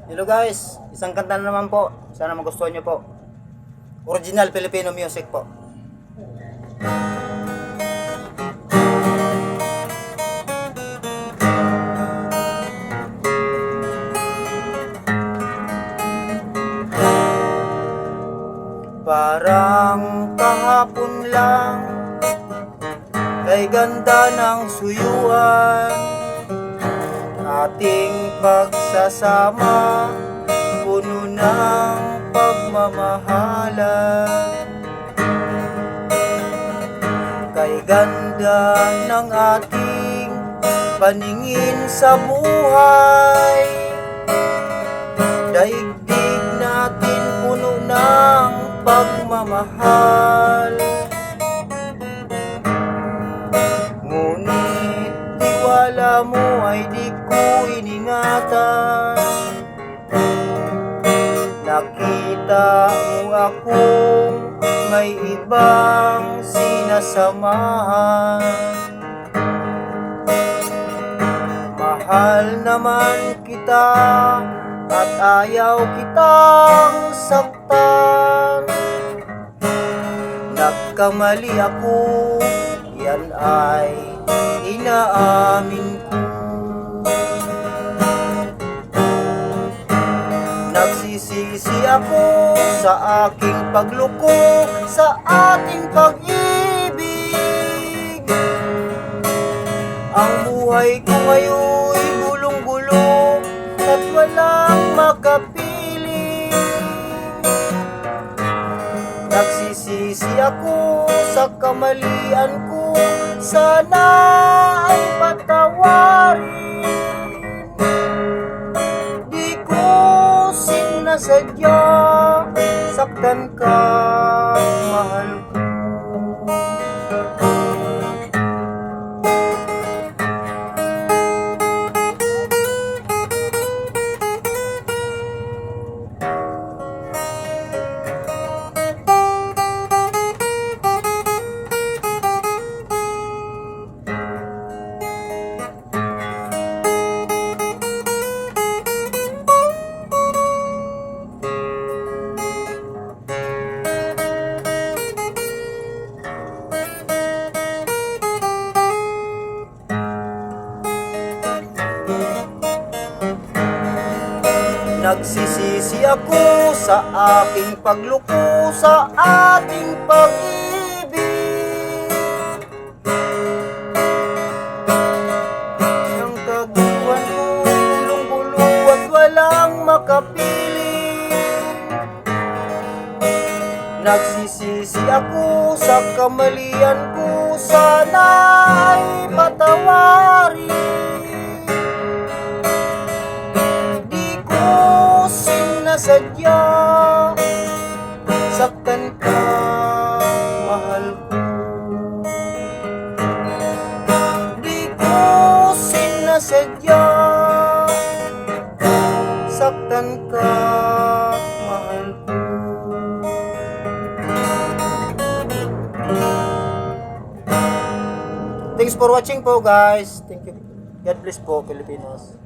Hello guys, isang kanta na naman po. Sana magustuhan nyo po. Original Filipino music po. Parang kahapon lang, kay ganda ng suyuan, ating pagsasama, puno ng pagmamahalan. Kay ganda ng ating paningin sa buhay, daigdig natin puno ng pagmamahal. Ngunit tiwala mo ay di ko iningatan. Nakita mo akong may ibang sinasamahan. Mahal naman kita at ayaw kitang saktan. Nagkamali ako, yan ay inaamin ko. Nagsisisi ako sa aking pagloko sa ating pag-ibig. Ang buhay ko ngayon'y gulong-gulo at walang makapili. Nagsisisi ako sa kamalian ko, sana ay patawarin. Di ko sinasadya, saktan ka, mahal ko. Nagsisisi ako sa aking pagloko sa ating pag-ibig. Ang taguan ko gulong-gulo at walang makapili. Nagsisisi ako sa kamalian ko, sana ay patawarin. Sadya, saktan ka, mahal ko. Di ko sinasadya, saktan ka, mahal ko. Thanks for watching po guys. Thank you. God bless po Pilipinas.